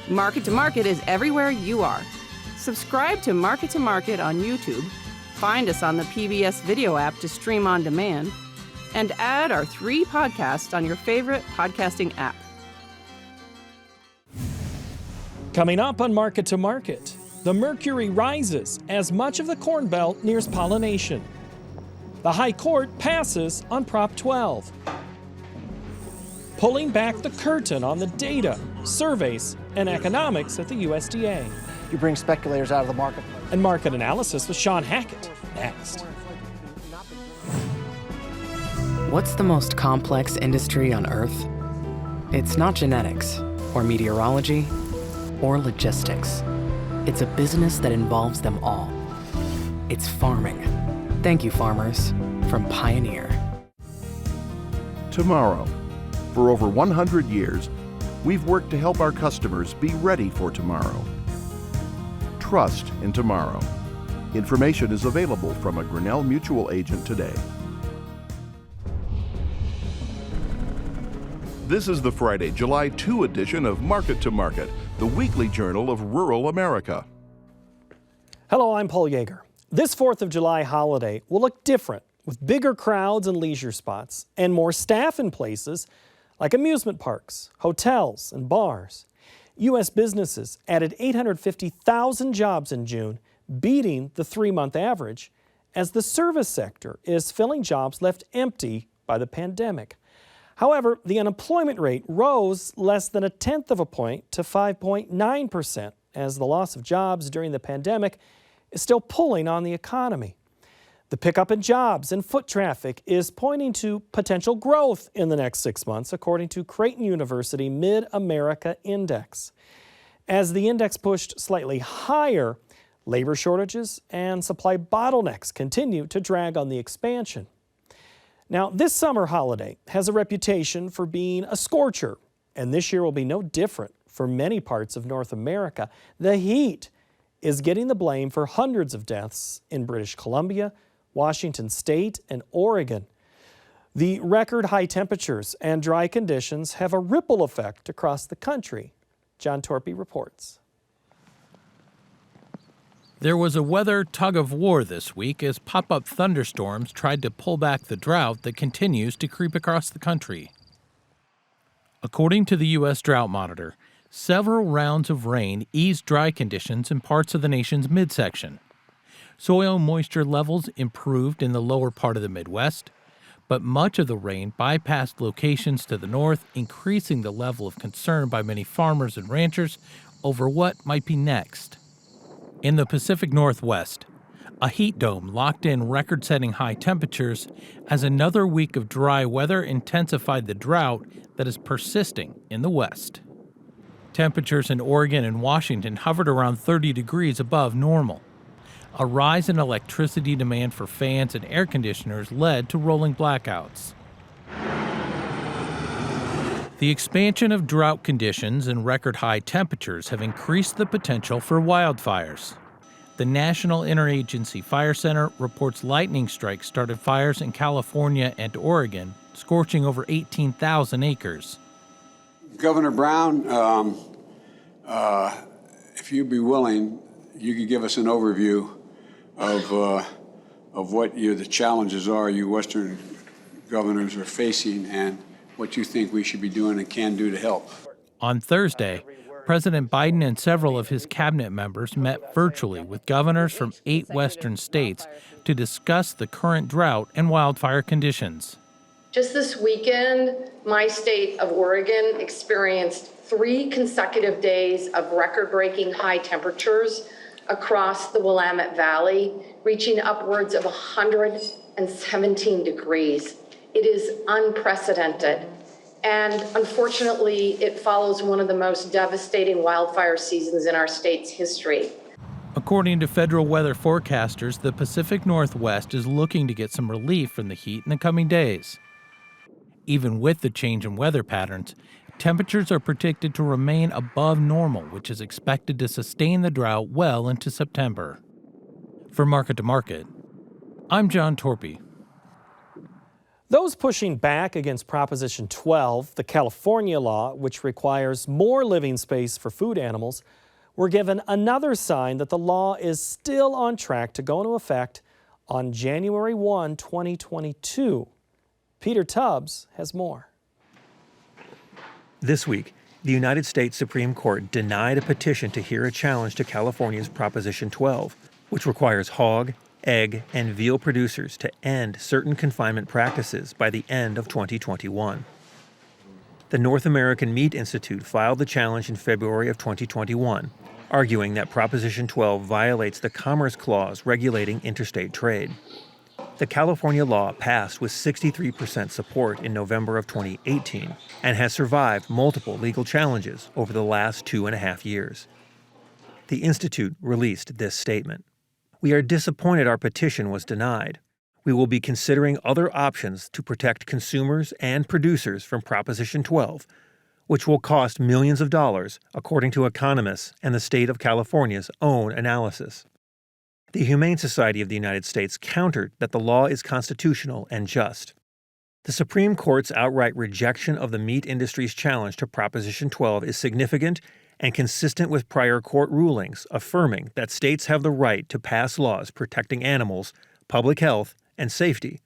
Market to Market is everywhere you are. Subscribe to Market on YouTube, find us on the PBS video app to stream on demand, and add our 3 podcasts on your favorite podcasting app. Coming up on Market to Market, the mercury rises as much of the Corn Belt nears pollination. The High Court passes on Prop 12. Pulling back the curtain on the data, surveys, and economics at the USDA. You bring speculators out of the market. And market analysis with Shawn Hackett next. What's the most complex industry on Earth? It's not genetics, or meteorology, or logistics. It's a business that involves them all. It's farming. Thank you, farmers, from Pioneer. Tomorrow. For over 100 years, we've worked to help our customers be ready for tomorrow. Trust in tomorrow. Information is available from a Grinnell Mutual agent today. This is the Friday, July 2 edition of Market to Market, the weekly journal of rural America. Hello, I'm Paul Yeager. This 4th of July holiday will look different with bigger crowds and leisure spots and more staff in places like amusement parks, hotels, and bars. U.S. businesses added 850,000 jobs in June, beating the 3-month average, as the service sector is filling jobs left empty by the pandemic. However, the unemployment rate rose less than 1/10 of a point to 5.9%, as the loss of jobs during the pandemic is still pulling on the economy. The pickup in jobs and foot traffic is pointing to potential growth in the next 6 months, according to Creighton University Mid-America Index. As the index pushed slightly higher, labor shortages and supply bottlenecks continue to drag on the expansion. Now, this summer holiday has a reputation for being a scorcher, and this year will be no different for many parts of North America. The heat is getting the blame for hundreds of deaths in British Columbia, Washington State, and Oregon. The record high temperatures and dry conditions have a ripple effect across the country. John Torpy reports. There was a weather tug-of-war this week as pop-up thunderstorms tried to pull back the drought that continues to creep across the country. According to the U.S. Drought Monitor, several rounds of rain eased dry conditions in parts of the nation's midsection. Soil moisture levels improved in the lower part of the Midwest, but much of the rain bypassed locations to the north, increasing the level of concern by many farmers and ranchers over what might be next. In the Pacific Northwest, a heat dome locked in record-setting high temperatures as another week of dry weather intensified the drought that is persisting in the West. Temperatures in Oregon and Washington hovered around 30 degrees above normal. A rise in electricity demand for fans and air conditioners led to rolling blackouts. The expansion of drought conditions and record high temperatures have increased the potential for wildfires. The National Interagency Fire Center reports lightning strikes started fires in California and Oregon, scorching over 18,000 acres. Governor Brown, if you'd be willing, you could give us an overview of what the challenges are you Western governors are facing and what you think we should be doing and can do to help. On Thursday, President Biden and several of his cabinet members met virtually with governors from 8 Western states to discuss the current drought and wildfire conditions. Just this weekend, my state of Oregon experienced 3 consecutive days of record-breaking high temperatures across the Willamette Valley, reaching upwards of 117 degrees. It is unprecedented. And unfortunately, it follows one of the most devastating wildfire seasons in our state's history. According to federal weather forecasters, the Pacific Northwest is looking to get some relief from the heat in the coming days. Even with the change in weather patterns, temperatures are predicted to remain above normal, which is expected to sustain the drought well into September. For Market to Market, I'm John Torpy. Those pushing back against Proposition 12, the California law, which requires more living space for food animals, were given another sign that the law is still on track to go into effect on January 1, 2022. Peter Tubbs has more. This week, the United States Supreme Court denied a petition to hear a challenge to California's Proposition 12, which requires hog, egg, and veal producers to end certain confinement practices by the end of 2021. The North American Meat Institute filed the challenge in February of 2021, arguing that Proposition 12 violates the Commerce Clause regulating interstate trade. The California law passed with 63% support in November of 2018 and has survived multiple legal challenges over the last 2.5 years. The Institute released this statement. "We are disappointed our petition was denied. We will be considering other options to protect consumers and producers from Proposition 12, which will cost millions of dollars, according to economists and the state of California's own analysis." The Humane Society of the United States countered that the law is constitutional and just. The Supreme Court's outright rejection of the meat industry's challenge to Proposition 12 is significant and consistent with prior court rulings affirming that states have the right to pass laws protecting animals, public health, and safety.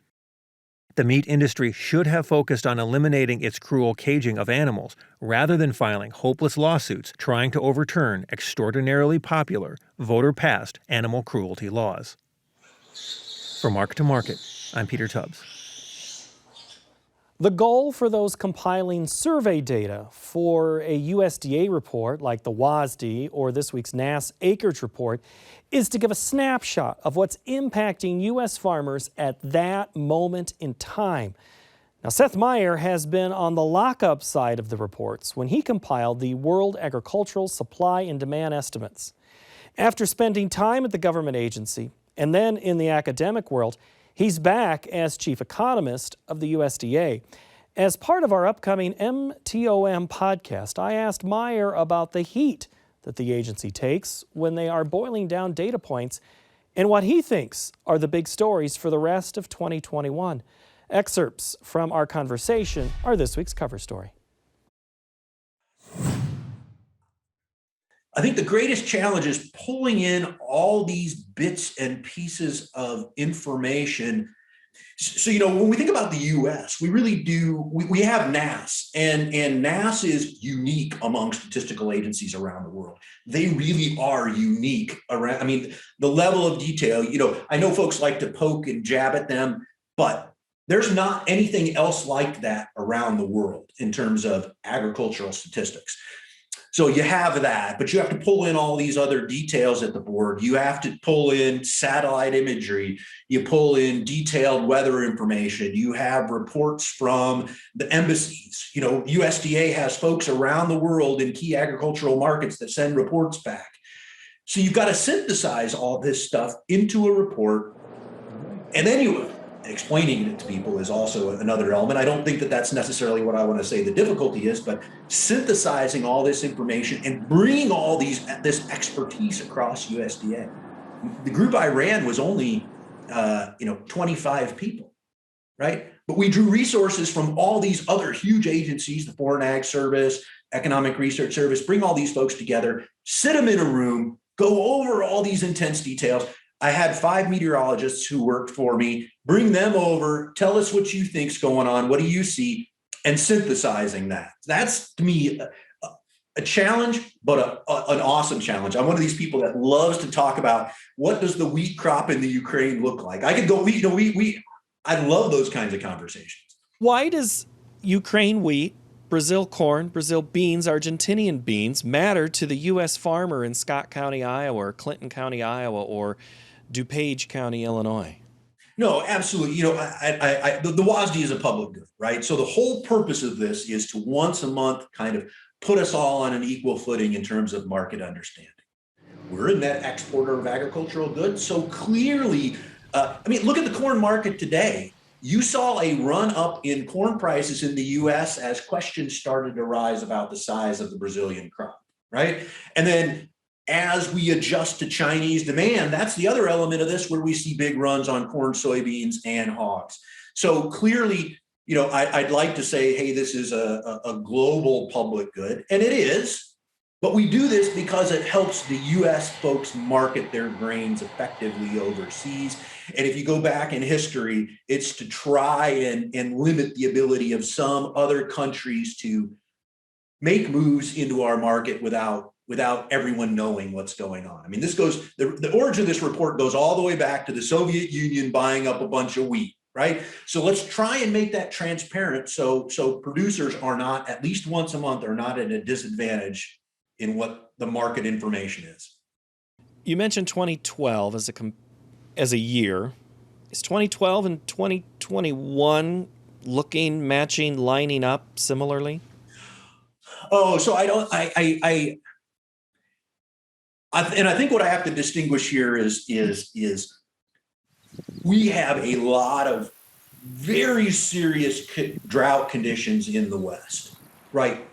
The meat industry should have focused on eliminating its cruel caging of animals rather than filing hopeless lawsuits trying to overturn extraordinarily popular, voter-passed animal cruelty laws. For Market to Market, I'm Peter Tubbs. The goal for those compiling survey data for a USDA report like the WASDE or this week's NASS acreage report is to give a snapshot of what's impacting U.S. farmers at that moment in time. Now, Seth Meyer has been on the lockup side of the reports when he compiled the World Agricultural Supply and Demand Estimates. After spending time at the government agency and then in the academic world, he's back as chief economist of the USDA. As part of our upcoming MTOM podcast, I asked Meyer about the heat that the agency takes when they are boiling down data points and what he thinks are the big stories for the rest of 2021. Excerpts from our conversation are this week's cover story. I think the greatest challenge is pulling in all these bits and pieces of information. So, when we think about the U.S., we really do, we have NASS, and NASS is unique among statistical agencies around the world. They really are unique around, the level of detail, I know folks like to poke and jab at them, but there's not anything else like that around the world in terms of agricultural statistics. So you have that, but you have to pull in all these other details at the board. You have to pull in satellite imagery. You pull in detailed weather information. You have reports from the embassies. USDA has folks around the world in key agricultural markets that send reports back. So you've got to synthesize all this stuff into a report, and then explaining it to people is also another element. I don't think that that's necessarily what I want to say the difficulty is, but synthesizing all this information and bringing all this expertise across USDA. The group I ran was only 25 people, right? But we drew resources from all these other huge agencies, the Foreign Ag Service, Economic Research Service, bring all these folks together, sit them in a room, go over all these intense details. I had 5 meteorologists who worked for me, bring them over, tell us what you think's going on, what do you see, and synthesizing that. That's, to me, a challenge, but an awesome challenge. I'm one of these people that loves to talk about what does the wheat crop in the Ukraine look like. I could go, I love those kinds of conversations. Why does Ukraine wheat, Brazil corn, Brazil beans, Argentinian beans matter to the U.S. farmer in Scott County, Iowa, or Clinton County, Iowa, or DuPage County, Illinois? No, absolutely. The WASDE is a public good, right? So the whole purpose of this is to once a month kind of put us all on an equal footing in terms of market understanding. We're a net exporter of agricultural goods. So clearly, look at the corn market today. You saw a run up in corn prices in the U.S. as questions started to rise about the size of the Brazilian crop, right? And then as we adjust to Chinese demand, that's the other element of this where we see big runs on corn, soybeans, and hogs. So clearly, I'd like to say, hey, this is a global public good, and it is. But we do this because it helps the U.S. folks market their grains effectively overseas. And if you go back in history, it's to try and limit the ability of some other countries to make moves into our market without everyone knowing what's going on. I mean, the origin of this report goes all the way back to the Soviet Union buying up a bunch of wheat, right? So let's try and make that transparent so producers are not, at least once a month, are not at a disadvantage in what the market information is. You mentioned 2012 as a year. Is 2012 and 2021 matching, lining up similarly? Oh, so I think what I have to distinguish here is we have a lot of very serious drought conditions in the West. Right,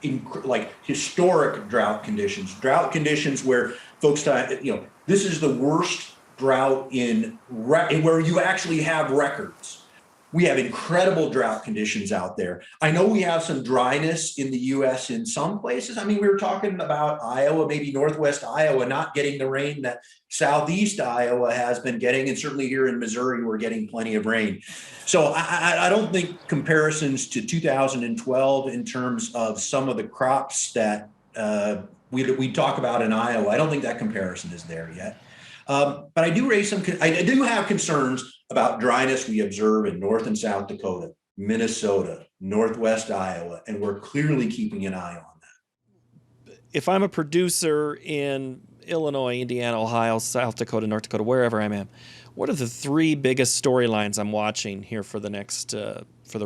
like historic drought conditions where folks, this is the worst drought where you actually have records. We have incredible drought conditions out there. I know we have some dryness in the U.S. in some places. I mean, we were talking about Iowa, maybe Northwest Iowa, not getting the rain that Southeast Iowa has been getting. And certainly here in Missouri, we're getting plenty of rain. So I don't think comparisons to 2012 in terms of some of the crops that we talk about in Iowa, I don't think that comparison is there yet. But I do have concerns about dryness we observe in North and South Dakota, Minnesota, Northwest Iowa, and we're clearly keeping an eye on that. If I'm a producer in Illinois, Indiana, Ohio, South Dakota, North Dakota, wherever I'm at, what are the three biggest storylines I'm watching here for the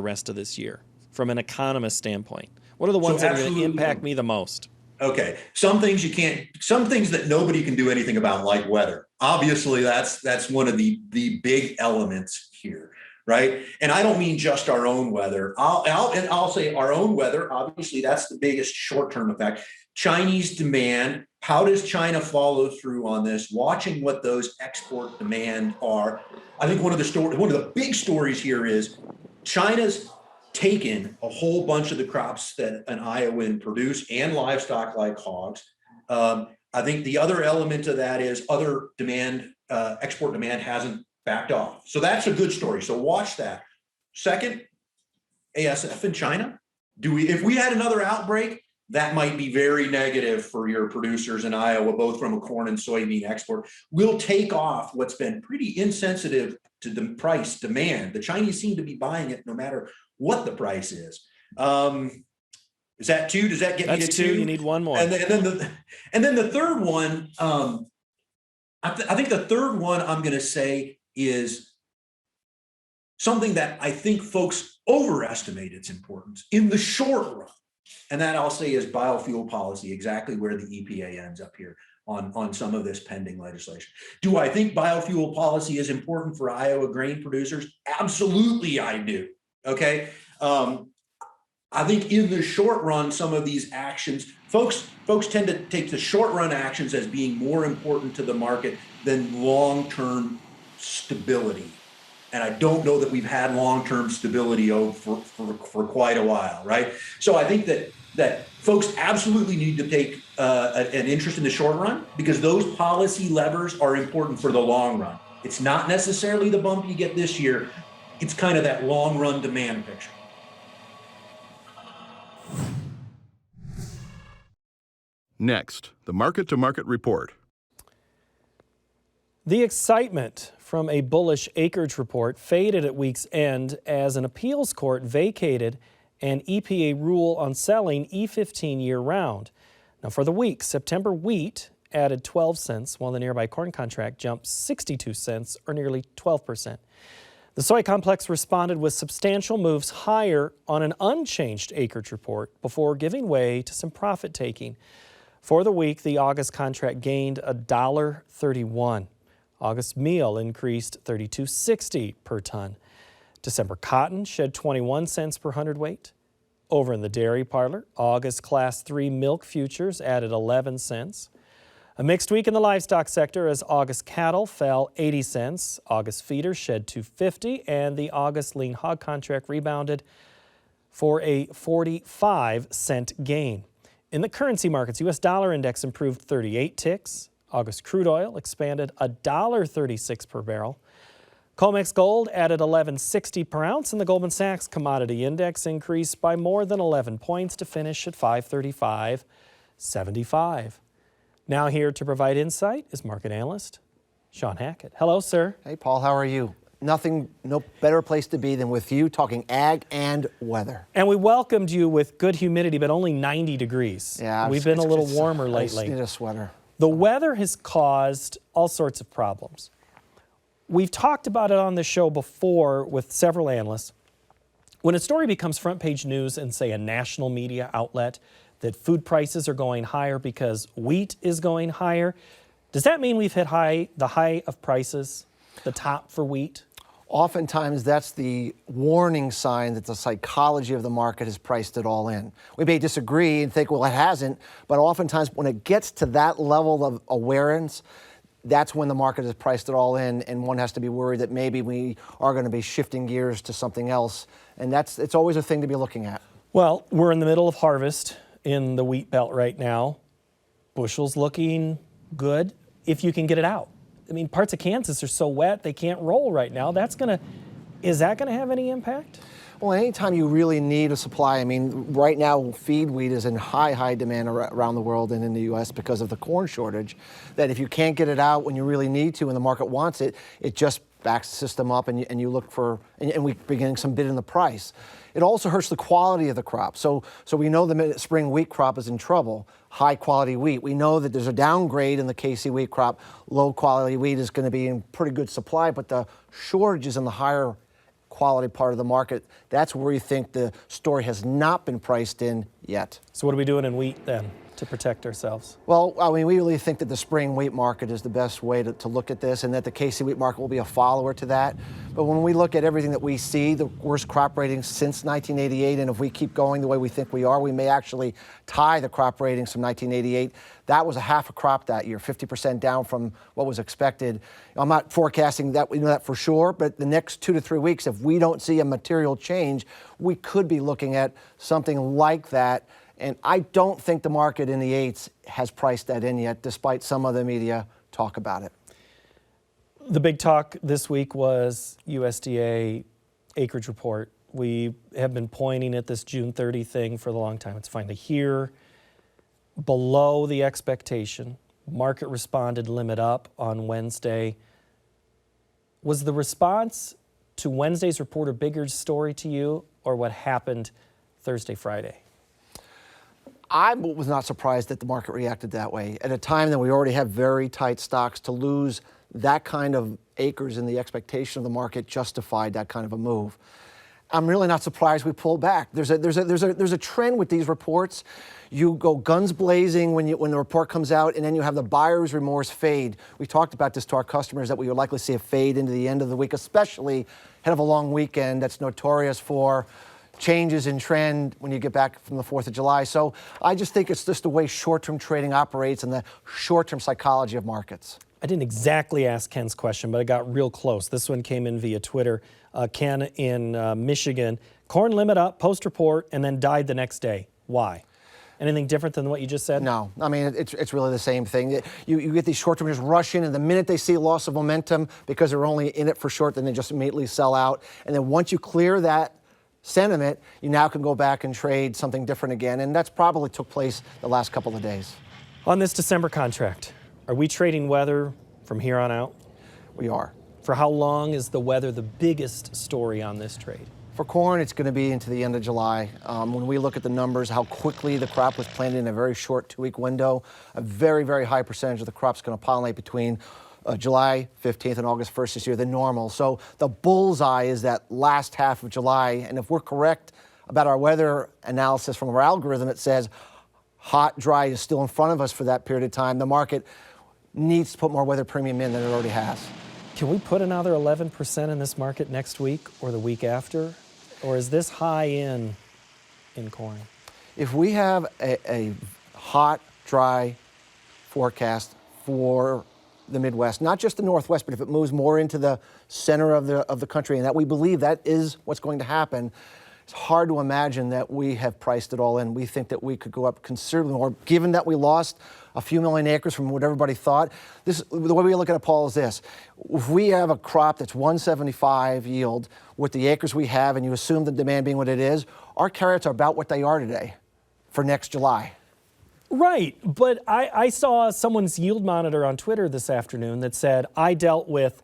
rest of this year, from an economist standpoint? What are the ones that are going to impact me the most? Okay, some things that nobody can do anything about, like weather. Obviously, that's one of the big elements here, right? And I don't mean just our own weather. I'll say our own weather. Obviously, that's the biggest short-term effect. Chinese demand. How does China follow through on this? Watching what those export demand are. I think one of the big stories here is China's taken a whole bunch of the crops that an Iowan produce and livestock like hogs. I think the other element of that is other demand, export demand hasn't backed off. So that's a good story. So watch that. Second, ASF in China. If we had another outbreak, that might be very negative for your producers in Iowa, both from a corn and soybean export. We'll take off what's been pretty insensitive to the price demand. The Chinese seem to be buying it no matter what the price is. Is that two? Does that get me to two? You need one more. And then the third one, I think the third one I'm going to say is something that I think folks overestimate its importance in the short run. And that I'll say is biofuel policy, exactly where the EPA ends up here on some of this pending legislation. Do I think biofuel policy is important for Iowa grain producers? Absolutely, I do. Okay. I think in the short run, some of these actions, folks tend to take the short run actions as being more important to the market than long-term stability. And I don't know that we've had long-term stability for quite a while, right? So I think that folks absolutely need to take an interest in the short run, because those policy levers are important for the long run. It's not necessarily the bump you get this year. It's kind of that long run demand picture. Next, the market-to-market report. The excitement from a bullish acreage report faded at week's end as an appeals court vacated an EPA rule on selling E15 year-round. Now for the week, September wheat added 12 cents, while the nearby corn contract jumped 62 cents, or nearly 12%. The soy complex responded with substantial moves higher on an unchanged acreage report before giving way to some profit-taking. For the week, the August contract gained $1.31. August meal increased $32.60 per ton. December cotton shed 21 cents per hundredweight. Over in the dairy parlor, August Class 3 milk futures added 11 cents. A mixed week in the livestock sector as August cattle fell 80 cents, August feeders shed $2.50, and the August lean hog contract rebounded for a 45-cent gain. In the currency markets, U.S. dollar index improved 38 ticks. August crude oil expanded $1.36 per barrel. COMEX gold added $11.60 per ounce, and the Goldman Sachs commodity index increased by more than 11 points to finish at 535.75. Now here to provide insight is market analyst Shawn Hackett. Hello, sir. Hey, Paul, how are you? No better place to be than with you talking ag and weather. And we welcomed you with good humidity, but only 90 degrees. Yeah, we've been a little warmer lately. I need a sweater. The weather has caused all sorts of problems. We've talked about it on the show before with several analysts. When a story becomes front page news in, say, a national media outlet, that food prices are going higher because wheat is going higher, does that mean we've hit the high of prices, the top for wheat? Oftentimes, that's the warning sign that the psychology of the market has priced it all in. We may disagree and think, well, it hasn't, but oftentimes when it gets to that level of awareness, that's when the market has priced it all in, and one has to be worried that maybe we are going to be shifting gears to something else, and it's always a thing to be looking at. Well, we're in the middle of harvest in the wheat belt right now. Bushels looking good if you can get it out. I mean, parts of Kansas are so wet they can't roll right now. Is that gonna have any impact? Well, anytime you really need a supply, I mean, right now feed wheat is in high demand around the world and in the U.S. because of the corn shortage, that if you can't get it out when you really need to and the market wants it, it just backs the system up and you look for, and we're beginning some bid in the price. It also hurts the quality of the crop. So we know the spring wheat crop is in trouble, high quality wheat. We know that there's a downgrade in the KC wheat crop. Low quality wheat is going to be in pretty good supply, but the shortage is in the higher quality part of the market. That's where you think the story has not been priced in yet. So what are we doing in wheat then to protect ourselves? Well, I mean, we really think that the spring wheat market is the best way to look at this, and that the KC wheat market will be a follower to that. But when we look at everything that we see, the worst crop ratings since 1988, and if we keep going the way we think we are, we may actually tie the crop ratings from 1988. That was a half a crop that year, 50% down from what was expected. I'm not forecasting that, we know that for sure, but the next 2 to 3 weeks, if we don't see a material change, we could be looking at something like that. And I don't think the market in the 8s has priced that in yet, despite some of the media talk about it. The big talk this week was USDA acreage report. We have been pointing at this June 30 thing for a long time. It's finally here, below the expectation. Market responded limit up on Wednesday. Was the response to Wednesday's report a bigger story to you, or what happened Thursday, Friday? I was not surprised that the market reacted that way. At a time that we already have very tight stocks, to lose that kind of acres in the expectation of the market justified that kind of a move. I'm really not surprised we pulled back. There's a trend with these reports. You go guns blazing when the report comes out, and then you have the buyer's remorse fade. We talked about this to our customers, that we would likely see a fade into the end of the week, especially ahead of a long weekend that's notorious for changes in trend when you get back from the 4th of July. So I just think it's just the way short-term trading operates and the short-term psychology of markets. I didn't exactly ask Ken's question, but I got real close. This one came in via Twitter. Ken in Michigan, corn limit up, post report, and then died the next day. Why? Anything different than what you just said? No, I mean, it's really the same thing. You get these short-termers rush in, and the minute they see loss of momentum, because they're only in it for short, then they just immediately sell out. And then once you clear that sentiment, you now can go back and trade something different again, and that's probably took place the last couple of days. On this December contract, are we trading weather from here on out? We are. For how long is the weather the biggest story on this trade? For corn, it's going to be into the end of July. When we look at the numbers, how quickly the crop was planted in a very short 2-week window, a very, very high percentage of the crop's going to pollinate between July 15th and August 1st this year than normal. So the bullseye is that last half of July. And if we're correct about our weather analysis from our algorithm, it says hot, dry is still in front of us for that period of time. The market needs to put more weather premium in than it already has. Can we put another 11% in this market next week or the week after? Or is this high in corn? If we have a hot, dry forecast for the Midwest, not just the Northwest, but if it moves more into the center of the country, and that we believe that is what's going to happen, it's hard to imagine that we have priced it all in. We think that we could go up considerably more, given that we lost a few million acres from what everybody thought. The way we look at it, Paul, is this. If we have a crop that's 175 yield with the acres we have, and you assume the demand being what it is, our carrots are about what they are today for next July. Right, but I saw someone's yield monitor on Twitter this afternoon that said, I dealt with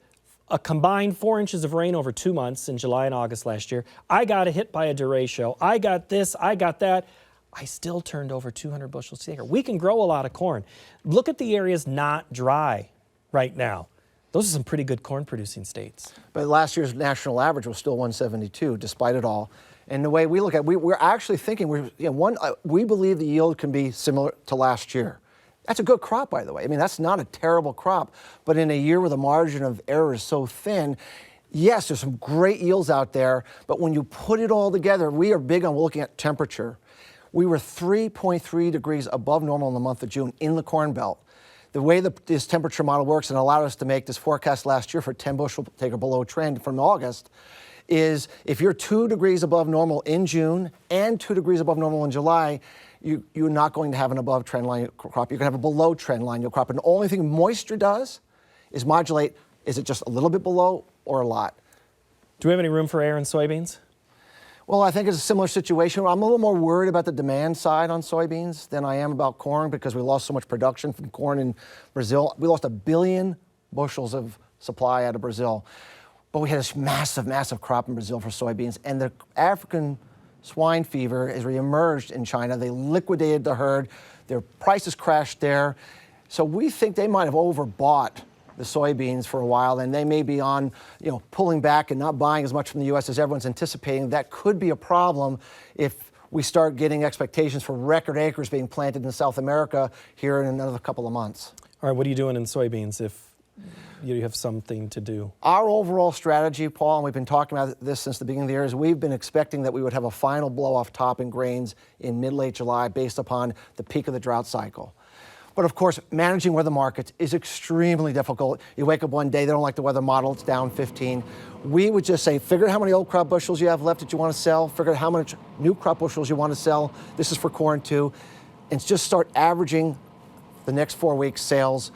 a combined 4 inches of rain over 2 months in July and August last year. I got hit by a derecho. I got this, I got that. I still turned over 200 bushels per acre. We can grow a lot of corn. Look at the areas not dry right now. Those are some pretty good corn producing states. But last year's national average was still 172, despite it all. And the way we look at it, we're actually thinking, we believe the yield can be similar to last year. That's a good crop, by the way. I mean, that's not a terrible crop. But in a year where the margin of error is so thin, yes, there's some great yields out there. But when you put it all together, we are big on looking at temperature. We were 3.3 degrees above normal in the month of June in the Corn Belt. The way this temperature model works and allowed us to make this forecast last year for 10 bushel per acre below trend from August is if you're 2 degrees above normal in June and 2 degrees above normal in July, you're not going to have an above trend line crop. You're going to have a below trend line crop. And the only thing moisture does is modulate, is it just a little bit below or a lot? Do we have any room for error in soybeans? Well, I think it's a similar situation. I'm a little more worried about the demand side on soybeans than I am about corn because we lost so much production from corn in Brazil. We lost 1 billion bushels of supply out of Brazil. But we had this massive, massive crop in Brazil for soybeans. And the African swine fever has reemerged in China. They liquidated the herd. Their prices crashed there. So we think they might have overbought the soybeans for a while, and they may be on, pulling back and not buying as much from the U.S. as everyone's anticipating. That could be a problem if we start getting expectations for record acres being planted in South America here in another couple of months. All right, what are you doing in soybeans if you have something to do? Our overall strategy, Paul, and we've been talking about this since the beginning of the year, is we've been expecting that we would have a final blow-off top in grains in mid-late July based upon the peak of the drought cycle. But of course, managing weather markets is extremely difficult. You wake up one day, they don't like the weather model, it's down 15. We would just say, figure out how many old crop bushels you have left that you want to sell, figure out how much new crop bushels you want to sell. This is for corn too. And just start averaging the next 4 weeks sales.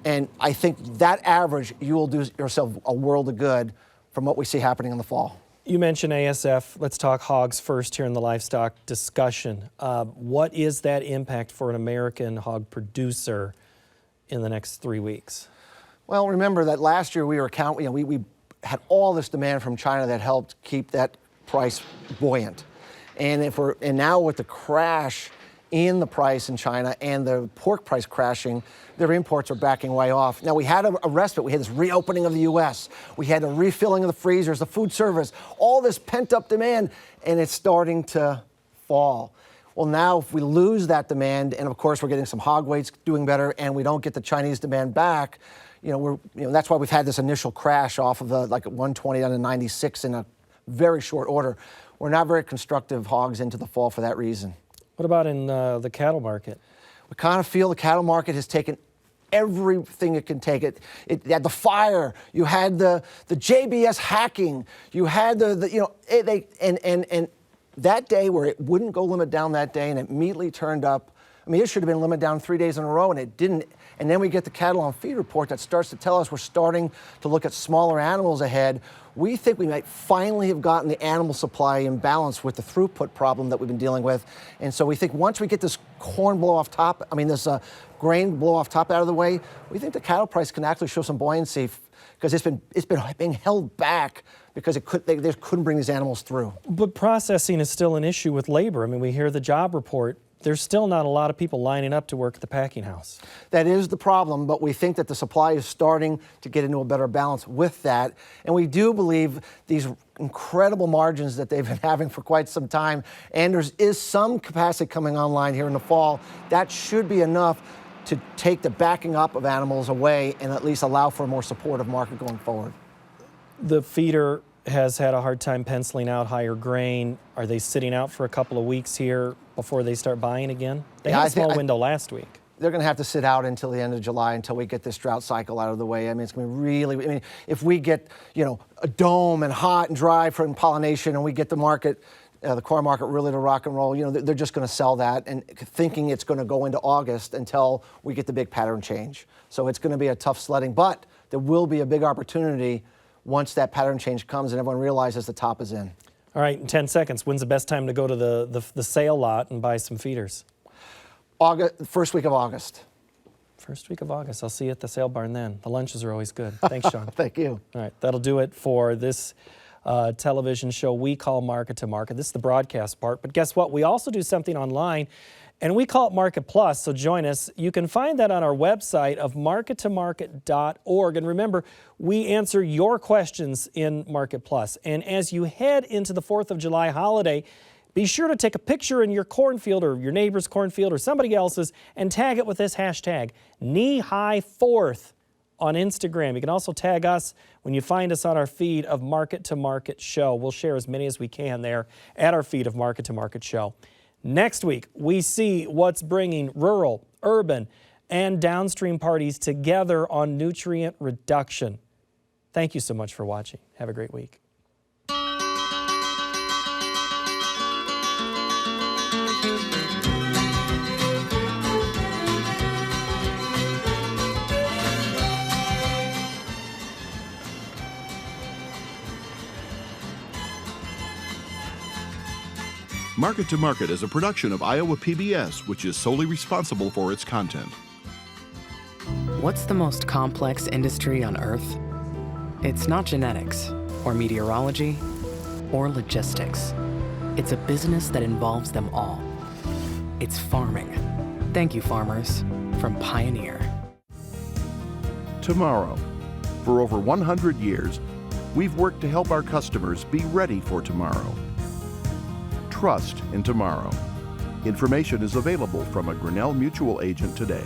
And I think that average, you will do yourself a world of good from what we see happening in the fall. You mentioned ASF. Let's talk hogs first here in the livestock discussion. What is that impact for an American hog producer in the next 3 weeks? Well, remember that last year we had all this demand from China that helped keep that price buoyant. And now with the crash in the price in China and the pork price crashing, their imports are backing way off. Now, we had a respite. We had this reopening of the U.S. We had a refilling of the freezers, the food service, all this pent-up demand, and it's starting to fall. Well, now if we lose that demand, and of course we're getting some hog weights doing better, and we don't get the Chinese demand back, that's why we've had this initial crash off of the 120 down to 96 in a very short order. We're not very constructive hogs into the fall for that reason. What about in the cattle market? We kind of feel the cattle market has taken everything it can take. It had the fire, you had the JBS hacking, you had and that day where it wouldn't go limit down that day and it immediately turned up. I mean, it should have been limit down 3 days in a row and it didn't. And then we get the cattle on feed report that starts to tell us we're starting to look at smaller animals ahead. We think we might finally have gotten the animal supply in balance with the throughput problem that we've been dealing with. And so we think once we get this corn blow off top, this grain blow off top out of the way, we think the cattle price can actually show some buoyancy because it's been being held back because they couldn't bring these animals through. But processing is still an issue with labor. We hear the job report. There's still not a lot of people lining up to work at the packing house. That is the problem, but we think that the supply is starting to get into a better balance with that. And we do believe these incredible margins that they've been having for quite some time, and there is some capacity coming online here in the fall, that should be enough to take the backing up of animals away and at least allow for a more supportive market going forward. The feeder has had a hard time penciling out higher grain. Are they sitting out for a couple of weeks here before they start buying again? They had a small window last week. They're going to have to sit out until the end of July until we get this drought cycle out of the way. It's going to be really, if we get, a dome and hot and dry from pollination and we get the market the corn market really to rock and roll. They're just going to sell that and thinking it's going to go into August until we get the big pattern change. So it's going to be a tough sledding, but there will be a big opportunity once that pattern change comes and everyone realizes the top is in. All right, in 10 seconds, when's the best time to go to the sale lot and buy some feeders? First week of August. First week of August. I'll see you at the sale barn then. The lunches are always good. Thanks, Shawn. Thank you. All right, that'll do it for this television show we call Market to Market. This is the broadcast part, but guess what? We also do something online, and we call it Market Plus, so join us. You can find that on our website of markettomarket.org. And remember, we answer your questions in Market Plus. And as you head into the 4th of July holiday, be sure to take a picture in your cornfield or your neighbor's cornfield or somebody else's and tag it with this hashtag, knee-high4th. On Instagram. You can also tag us when you find us on our feed of Market to Market Show. We'll share as many as we can there at our feed of Market to Market Show. Next week, we see what's bringing rural, urban, and downstream parties together on nutrient reduction. Thank you so much for watching. Have a great week. Market to Market is a production of Iowa PBS, which is solely responsible for its content. What's the most complex industry on Earth? It's not genetics, or meteorology, or logistics. It's a business that involves them all. It's farming. Thank you, farmers, from Pioneer. Tomorrow. For over 100 years, we've worked to help our customers be ready for tomorrow. Trust in tomorrow. Information is available from a Grinnell Mutual agent today.